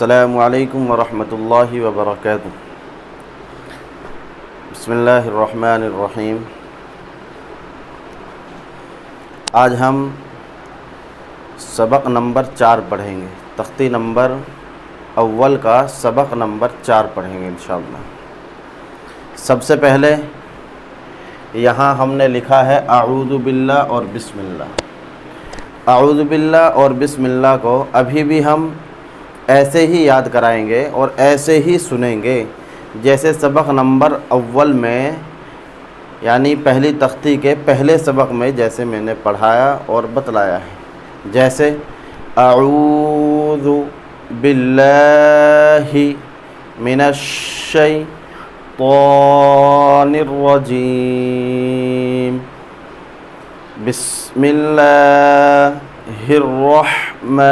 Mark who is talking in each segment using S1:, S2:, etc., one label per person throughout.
S1: السلام علیکم ورحمۃ اللہ وبرکاتہ۔ بسم اللہ الرحمن الرحیم۔ آج ہم سبق نمبر 4 پڑھیں گے، تختی نمبر اول کا سبق نمبر 4 پڑھیں گے انشاءاللہ۔ سب سے پہلے یہاں ہم نے لکھا ہے اعوذ باللہ اور بسم اللہ۔ اعوذ باللہ اور بسم اللہ کو ابھی بھی ہم ایسے ہی یاد کرائیں گے اور ایسے ہی سنیں گے جیسے سبق نمبر اول میں، یعنی پہلی تختی کے پہلے سبق میں جیسے میں نے پڑھایا اور بتلایا ہے، جیسے اعوذ باللہ من الشیطان الرجیم، بسم اللہ الرحمن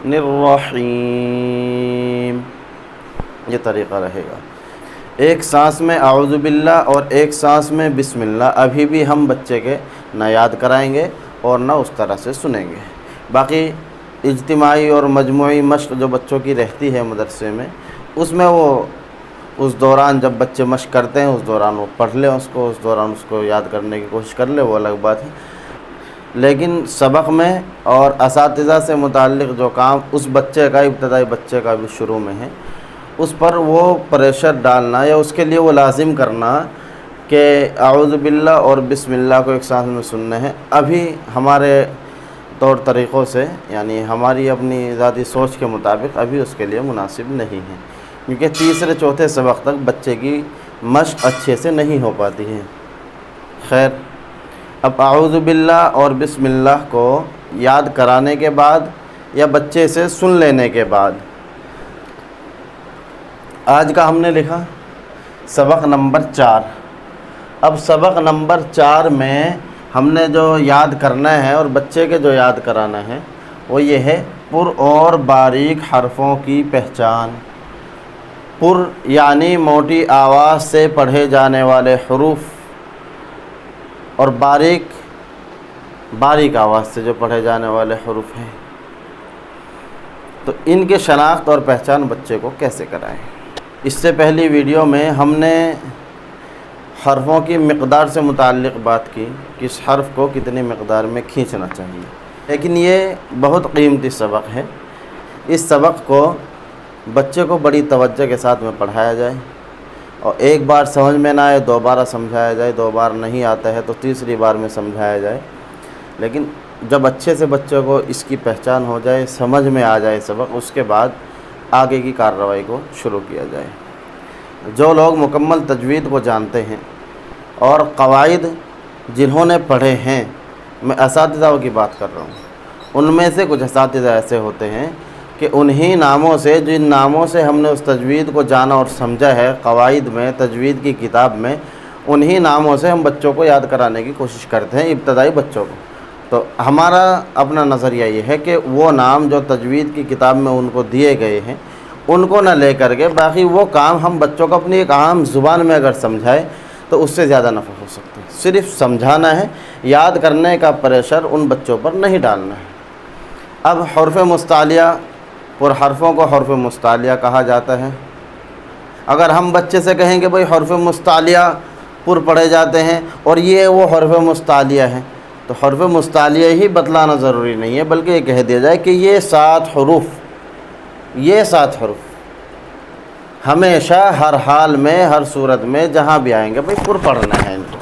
S1: الرحیم، یہ طریقہ رہے گا۔ ایک سانس میں اعوذ باللہ اور ایک سانس میں بسم اللہ ابھی بھی ہم بچے کے نہ یاد کرائیں گے اور نہ اس طرح سے سنیں گے۔ باقی اجتماعی اور مجموعی مشق جو بچوں کی رہتی ہے مدرسے میں، اس میں وہ اس دوران جب بچے مشق کرتے ہیں اس دوران وہ پڑھ لیں اس دوران اس کو یاد کرنے کی کوشش کر لیں، وہ الگ بات ہے۔ لیکن سبق میں اور اساتذہ سے متعلق جو کام اس بچے کا، ابتدائی بچے کا بھی شروع میں ہے، اس پر وہ پریشر ڈالنا یا اس کے لیے وہ لازم کرنا کہ اعوذ باللہ اور بسم اللہ کو ایک سانس میں سننے ہیں، ابھی ہمارے طور طریقوں سے، یعنی ہماری اپنی ذاتی سوچ کے مطابق ابھی اس کے لیے مناسب نہیں ہے، کیونکہ تیسرے چوتھے سبق تک بچے کی مشق اچھے سے نہیں ہو پاتی ہے۔ خیر، اب اعوذ باللہ اور بسم اللہ کو یاد کرانے کے بعد یا بچے سے سن لینے کے بعد، آج کا ہم نے لکھا سبق نمبر 4۔ اب سبق نمبر 4 میں ہم نے جو یاد کرنا ہے اور بچے کے جو یاد کرانا ہے وہ یہ ہے پر اور باریک حرفوں کی پہچان۔ پر یعنی موٹی آواز سے پڑھے جانے والے حروف، اور باریک آواز سے جو پڑھے جانے والے حروف ہیں، تو ان کے شناخت اور پہچان بچے کو کیسے کرائیں۔ اس سے پہلی ویڈیو میں ہم نے حرفوں کی مقدار سے متعلق بات کی، کس حرف کو کتنی مقدار میں کھینچنا چاہیے، لیکن یہ بہت قیمتی سبق ہے۔ اس سبق کو بچے کو بڑی توجہ کے ساتھ میں پڑھایا جائے، اور ایک بار سمجھ میں نہ آئے دوبارہ سمجھایا جائے، 2 بار نہیں آتا ہے تو تیسری بار میں سمجھایا جائے، لیکن جب اچھے سے بچے کو اس کی پہچان ہو جائے، سمجھ میں آ جائے سبق، اس کے بعد آگے کی کارروائی کو شروع کیا جائے۔ جو لوگ مکمل تجوید کو جانتے ہیں اور قواعد جنہوں نے پڑھے ہیں، میں اساتذہ کی بات کر رہا ہوں، ان میں سے کچھ اساتذہ ایسے ہوتے ہیں کہ انہی ناموں سے، جن ناموں سے ہم نے اس تجوید کو جانا اور سمجھا ہے قواعد میں، تجوید کی کتاب میں، انہی ناموں سے ہم بچوں کو یاد کرانے کی کوشش کرتے ہیں، ابتدائی بچوں کو۔ تو ہمارا اپنا نظریہ یہ ہے کہ وہ نام جو تجوید کی کتاب میں ان کو دیے گئے ہیں، ان کو نہ لے کر کے باقی وہ کام ہم بچوں کو اپنی ایک عام زبان میں اگر سمجھائے تو اس سے زیادہ نفع ہو سکتا ہے۔ صرف سمجھانا ہے، یاد کرنے کا پریشر ان بچوں پر نہیں ڈالنا ہے۔ اب حرف مستعلیہ، پر حرفوں کو حرف مستعلیہ کہا جاتا ہے۔ اگر ہم بچے سے کہیں کہ بھئی حرف مستعلیہ پر پڑھے جاتے ہیں اور یہ وہ حرف مستعلیہ ہیں، تو حرف مستعلیہ ہی بتلانا ضروری نہیں ہے، بلکہ یہ کہہ دیا جائے کہ یہ 7 حروف، یہ 7 حروف ہمیشہ ہر حال میں، ہر صورت میں جہاں بھی آئیں گے بھئی پر پڑھنا ہے ان کو،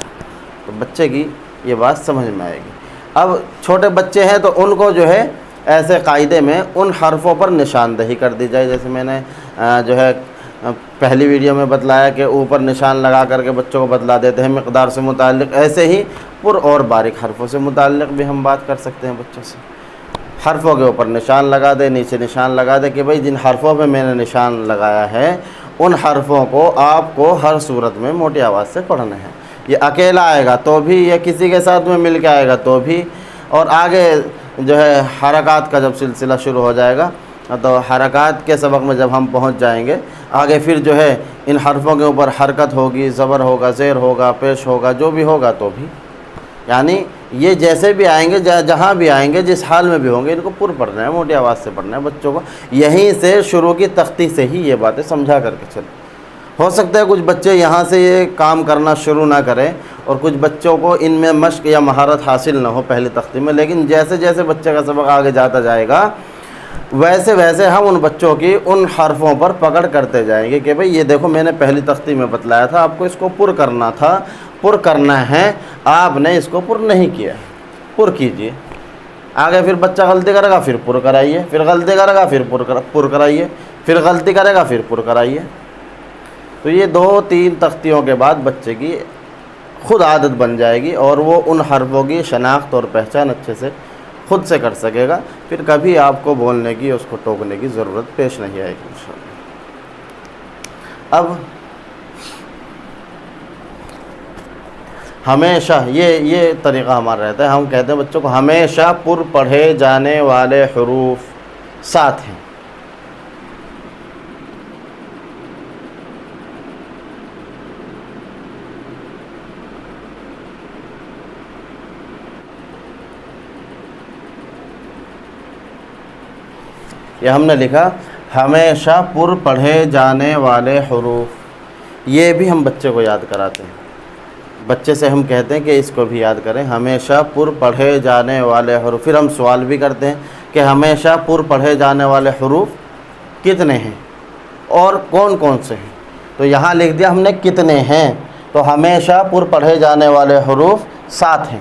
S1: تو بچے کی یہ بات سمجھ میں آئے گی۔ اب چھوٹے بچے ہیں تو ان کو جو ہے ایسے قاعدے میں ان حرفوں پر نشاندہی کر دی جائے، جیسے میں نے جو ہے پہلی ویڈیو میں بتلایا کہ اوپر نشان لگا کر کے بچوں کو بتلا دیتے ہیں مقدار سے متعلق، ایسے ہی پر اور باریک حرفوں سے متعلق بھی ہم بات کر سکتے ہیں بچوں سے۔ حرفوں کے اوپر نشان لگا دے، نیچے نشان لگا دے کہ بھئی جن حرفوں پہ میں نے نشان لگایا ہے ان حرفوں کو آپ کو ہر صورت میں موٹی آواز سے پڑھنا ہے۔ یہ اکیلا آئے گا تو بھی، یا کسی کے ساتھ میں مل کے آئے گا تو بھی، اور آگے جو ہے حرکات کا جب سلسلہ شروع ہو جائے گا تو حرکات کے سبق میں جب ہم پہنچ جائیں گے، آگے پھر جو ہے ان حرفوں کے اوپر حرکت ہوگی، زبر ہوگا، زیر ہوگا، پیش ہوگا، جو بھی ہوگا تو بھی، یعنی یہ جیسے بھی آئیں گے، جہاں بھی آئیں گے، جس حال میں بھی ہوں گے، ان کو پر پڑھنا ہے، موٹی آواز سے پڑھنا ہے بچوں کو. یہیں سے شروع کی تختی سے ہی یہ باتیں سمجھا کر کے چلیں. ہو سکتا ہے کچھ بچے یہاں سے یہ کام کرنا شروع نہ کریں اور کچھ بچوں کو ان میں مشق یا مہارت حاصل نہ ہو پہلی تختی میں، لیکن جیسے جیسے بچے کا سبق آگے جاتا جائے گا ویسے ویسے ہم ان بچوں کی ان حرفوں پر پکڑ کرتے جائیں گے کہ بھئی یہ دیکھو میں نے پہلی تختی میں بتلایا تھا آپ کو اس کو پر کرنا تھا، پر کرنا ہے، آپ نے اس کو پر نہیں کیا، پر کیجئے. آگے پھر بچہ غلطی کرے گا پھر پر کرائیے، پھر غلطی کرے گا پھر پر کرائیے، پھر غلطی کرے گا پھر پر کرائیے. تو یہ 2-3 تختیوں کے بعد بچے کی خود عادت بن جائے گی اور وہ ان حرفوں کی شناخت اور پہچان اچھے سے خود سے کر سکے گا. پھر کبھی آپ کو بولنے کی، اس کو ٹوکنے کی ضرورت پیش نہیں آئے گی انشاءاللہ. اب ہمیشہ یہ طریقہ ہمارا رہتا ہے، ہم کہتے ہیں بچوں کو ہمیشہ پر پڑھے جانے والے حروف 7 ہیں. یہ ہم نے لکھا ہمیشہ پر پڑھے جانے والے حروف. یہ بھی ہم بچے کو یاد کراتے ہیں، بچے سے ہم کہتے ہیں کہ اس کو بھی یاد کریں، ہمیشہ پر پڑھے جانے والے حروف. پھر ہم سوال بھی کرتے ہیں کہ ہمیشہ پر پڑھے جانے والے حروف کتنے ہیں اور کون کون سے ہیں. تو یہاں لکھ دیا ہم نے کتنے ہیں، تو ہمیشہ پر پڑھے جانے والے حروف 7 ہیں.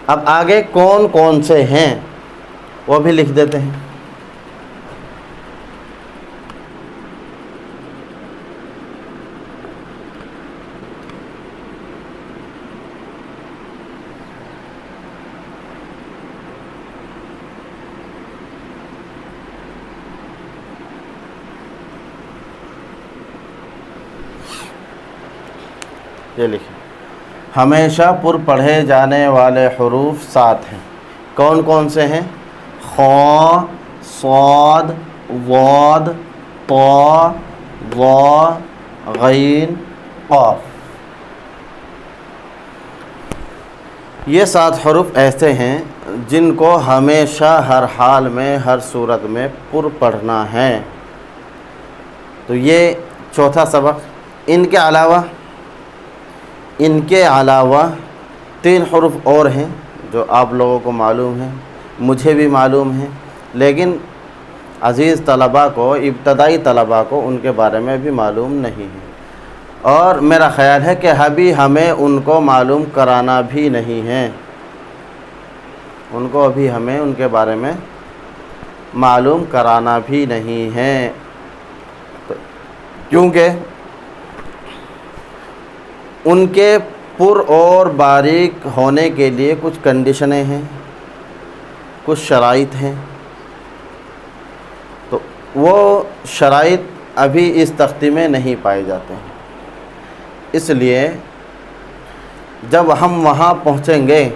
S1: اب آگے کون کون سے ہیں وہ بھی لکھ دیتے ہیں. یہ لکھیں ہمیشہ پر پڑھے جانے والے حروف 7 ہیں. کون کون سے ہیں؟ خ، صاد، ضاد، طا، ظا، غین، قاف. یہ 7 حروف ایسے ہیں جن کو ہمیشہ ہر حال میں، ہر صورت میں پر پڑھنا ہے. تو یہ چوتھا سبق. ان کے علاوہ 3 حروف اور ہیں جو آپ لوگوں کو معلوم ہیں، مجھے بھی معلوم ہیں، لیکن عزیز طلباء کو، ابتدائی طلباء کو ان کے بارے میں بھی معلوم نہیں ہے، اور میرا خیال ہے کہ ابھی ہمیں ان کو معلوم کرانا بھی نہیں ہے. ان کو ابھی ہمیں ان کے بارے میں معلوم کرانا بھی نہیں ہے، کیونکہ ان کے پر اور باریک ہونے کے لیے کچھ کنڈیشنیں ہیں، کچھ شرائط ہیں. تو وہ شرائط ابھی اس تختی میں نہیں پائے جاتے ہیں. اس لیے جب ہم وہاں پہنچیں گے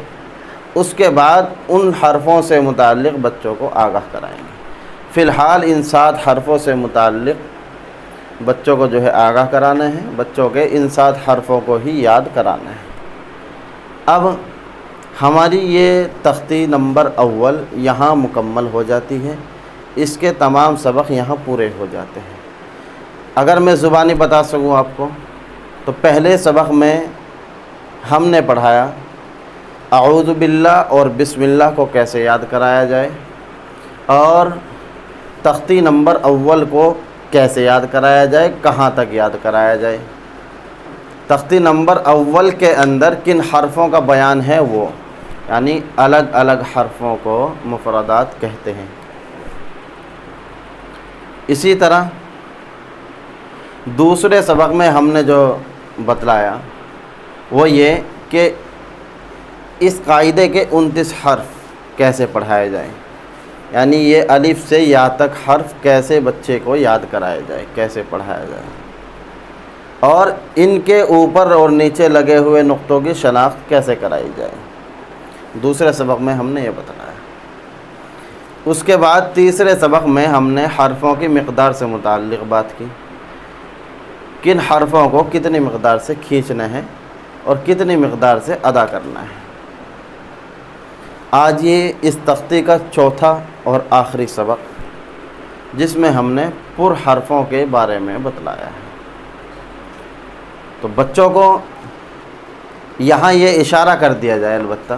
S1: اس کے بعد ان حرفوں سے متعلق بچوں کو آگاہ کرائیں گے. فی الحال ان 7 حرفوں سے متعلق بچوں کو جو ہے آگاہ کرانا ہے، بچوں کے ان 7 حرفوں کو ہی یاد کرانا ہے. اب ہماری یہ تختی نمبر اول یہاں مکمل ہو جاتی ہے، اس کے تمام سبق یہاں پورے ہو جاتے ہیں. اگر میں زبانی بتا سکوں آپ کو تو پہلے سبق میں ہم نے پڑھایا اعوذ باللہ اور بسم اللہ کو کیسے یاد کرایا جائے، اور تختی نمبر اول کو کیسے یاد کرایا جائے، کہاں تک یاد کرایا جائے. تختی نمبر اول کے اندر کن حرفوں کا بیان ہے، وہ یعنی الگ الگ حرفوں کو مفردات کہتے ہیں. اسی طرح دوسرے سبق میں ہم نے جو بتلایا وہ یہ کہ اس قاعدے کے 29 حرف کیسے پڑھائے جائیں، یعنی یہ الف سے یا تک حرف کیسے بچے کو یاد کرایا جائے، کیسے پڑھایا جائے، اور ان کے اوپر اور نیچے لگے ہوئے نقطوں کی شناخت کیسے کرائی جائے. دوسرے سبق میں ہم نے یہ بتلایا. اس کے بعد تیسرے سبق میں ہم نے حرفوں کی مقدار سے متعلق بات کی، کن حرفوں کو کتنی مقدار سے کھینچنا ہے اور کتنی مقدار سے ادا کرنا ہے. آج یہ اس تختی کا چوتھا اور آخری سبق جس میں ہم نے پر حرفوں کے بارے میں بتلایا ہے۔ تو بچوں کو یہاں یہ اشارہ کر دیا جائے، البتہ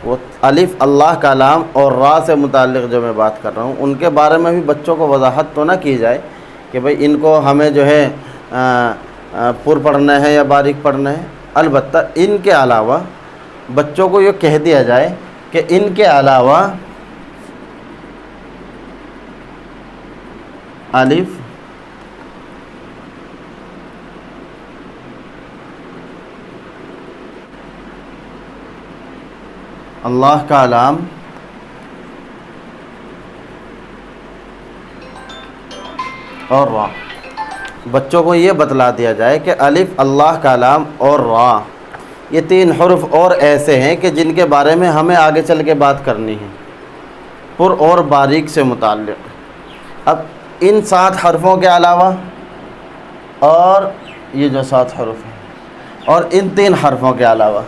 S1: وہ الف اللہ کا لام اور را سے متعلق جو میں بات کر رہا ہوں ان کے بارے میں بھی بچوں کو وضاحت تو نہ کی جائے کہ بھئی ان کو ہمیں جو ہے پر پڑھنا ہے یا باریک پڑھنا ہے۔ البتہ ان کے علاوہ بچوں کو یہ کہہ دیا جائے کہ ان کے علاوہ الف اللہ کا لام اور را، بچوں کو یہ بتلا دیا جائے کہ الف اللہ کا لام اور را یہ تین حرف اور ایسے ہیں کہ جن کے بارے میں ہمیں آگے چل کے بات کرنی ہے پر اور باریک سے متعلق۔ اب ان 7 حرفوں کے علاوہ اور یہ جو 7 حرف ہیں اور ان 3 حرفوں کے علاوہ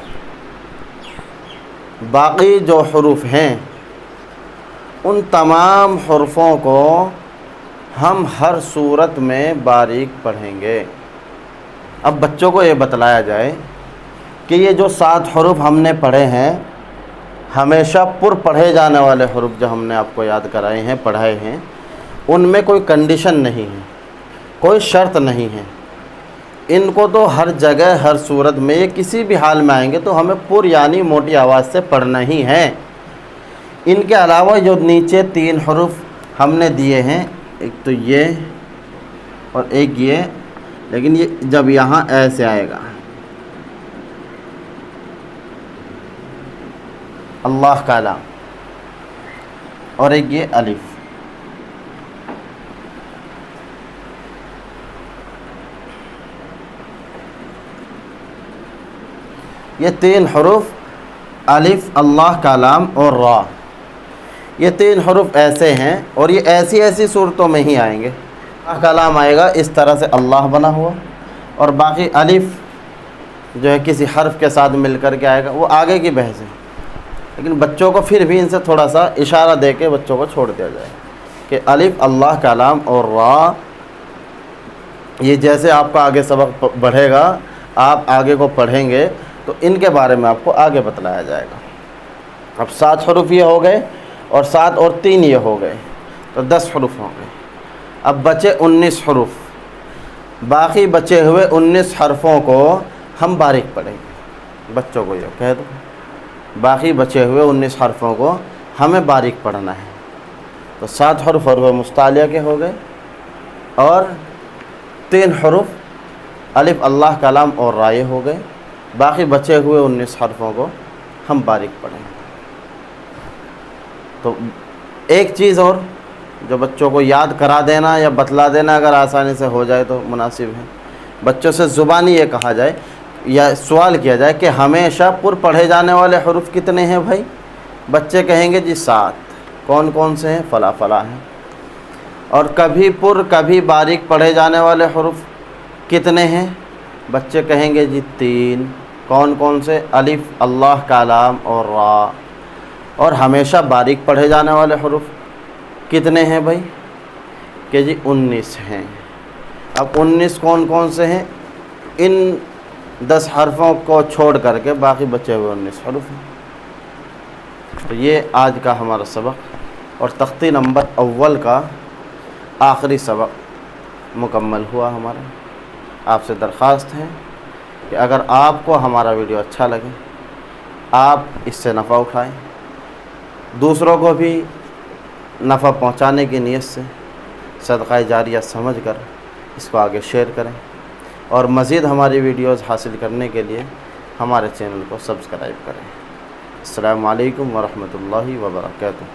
S1: باقی جو حروف ہیں ان تمام حرفوں کو ہم ہر صورت میں باریک پڑھیں گے۔ اب بچوں کو یہ بتلایا جائے کہ یہ جو 7 حروف ہم نے پڑھے ہیں ہمیشہ پر پڑھے جانے والے حروف جو ہم نے آپ کو یاد کرائے ہیں، پڑھائے ہیں، ان میں کوئی کنڈیشن نہیں ہے، کوئی شرط نہیں ہے۔ ان کو تو ہر جگہ ہر صورت میں یہ کسی بھی حال میں آئیں گے تو ہمیں پر یعنی موٹی آواز سے پڑھنا ہی ہے۔ ان کے علاوہ جو نیچے 3 حروف ہم نے دیے ہیں، ایک تو یہ اور ایک یہ، لیکن یہ جب یہاں ایسے آئے گا اللہ کا لام اور ایک یہ الف، یہ 3 حروف الف اللہ کا لام اور را، یہ 3 حروف ایسے ہیں اور یہ ایسی صورتوں میں ہی آئیں گے۔ اللہ کا لام آئے گا اس طرح سے اللہ بنا ہوا، اور باقی الف جو ہے کسی حرف کے ساتھ مل کر کے آئے گا، وہ آگے کی بحث ہے، لیکن بچوں کو پھر بھی ان سے تھوڑا سا اشارہ دے کے بچوں کو چھوڑ دیا جائے کہ الف اللہ کا لام اور را، یہ جیسے آپ کا آگے سبق بڑھے گا، آپ آگے کو پڑھیں گے تو ان کے بارے میں آپ کو آگے بتلایا جائے گا۔ اب 7 حروف یہ ہو گئے اور 7 اور 3 یہ ہو گئے تو 10 حروف ہو گئے۔ اب بچے 19 حروف، باقی بچے ہوئے 19 حرفوں کو ہم باریک پڑھیں گے۔ بچوں کو یہ کہہ دو باقی بچے ہوئے 19 حرفوں کو ہمیں باریک پڑھنا ہے۔ تو 7 حروف حروف مستعلیہ کے ہو گئے اور 3 حروف الف اللہ کا لام اور را ہو گئے، باقی بچے ہوئے 19 حرفوں کو ہم باریک پڑھیں گے۔ تو ایک چیز اور جو بچوں کو یاد کرا دینا یا بتلا دینا اگر آسانی سے ہو جائے تو مناسب ہے، بچوں سے زبانی یہ کہا جائے یا سوال کیا جائے کہ ہمیشہ پر پڑھے جانے والے حروف کتنے ہیں بھائی؟ بچے کہیں گے جی 7۔ کون کون سے ہیں؟ فلاں فلاں ہیں۔ اور کبھی پر کبھی باریک پڑھے جانے والے حروف کتنے ہیں؟ بچے کہیں گے جی 3۔ کون کون سے؟ الف اللہ کا لام اور را۔ اور ہمیشہ باریک پڑھے جانے والے حروف کتنے ہیں بھائی؟ کہ جی 19 ہیں۔ اب 19 کون کون سے ہیں؟ ان 10 حرفوں کو چھوڑ کر کے باقی بچے ہوئے 19 حروف ہیں۔ تو یہ آج کا ہمارا سبق اور تختی نمبر اول کا آخری سبق مکمل ہوا ہمارا۔ آپ سے درخواست ہے کہ اگر آپ کو ہمارا ویڈیو اچھا لگے آپ اس سے نفع اٹھائیں، دوسروں کو بھی نفع پہنچانے کی نیت سے صدقہ جاریہ سمجھ کر اس کو آگے شیئر کریں، اور مزید ہماری ویڈیوز حاصل کرنے کے لیے ہمارے چینل کو سبسکرائب کریں۔ السلام علیکم ورحمۃ اللہ وبرکاتہ۔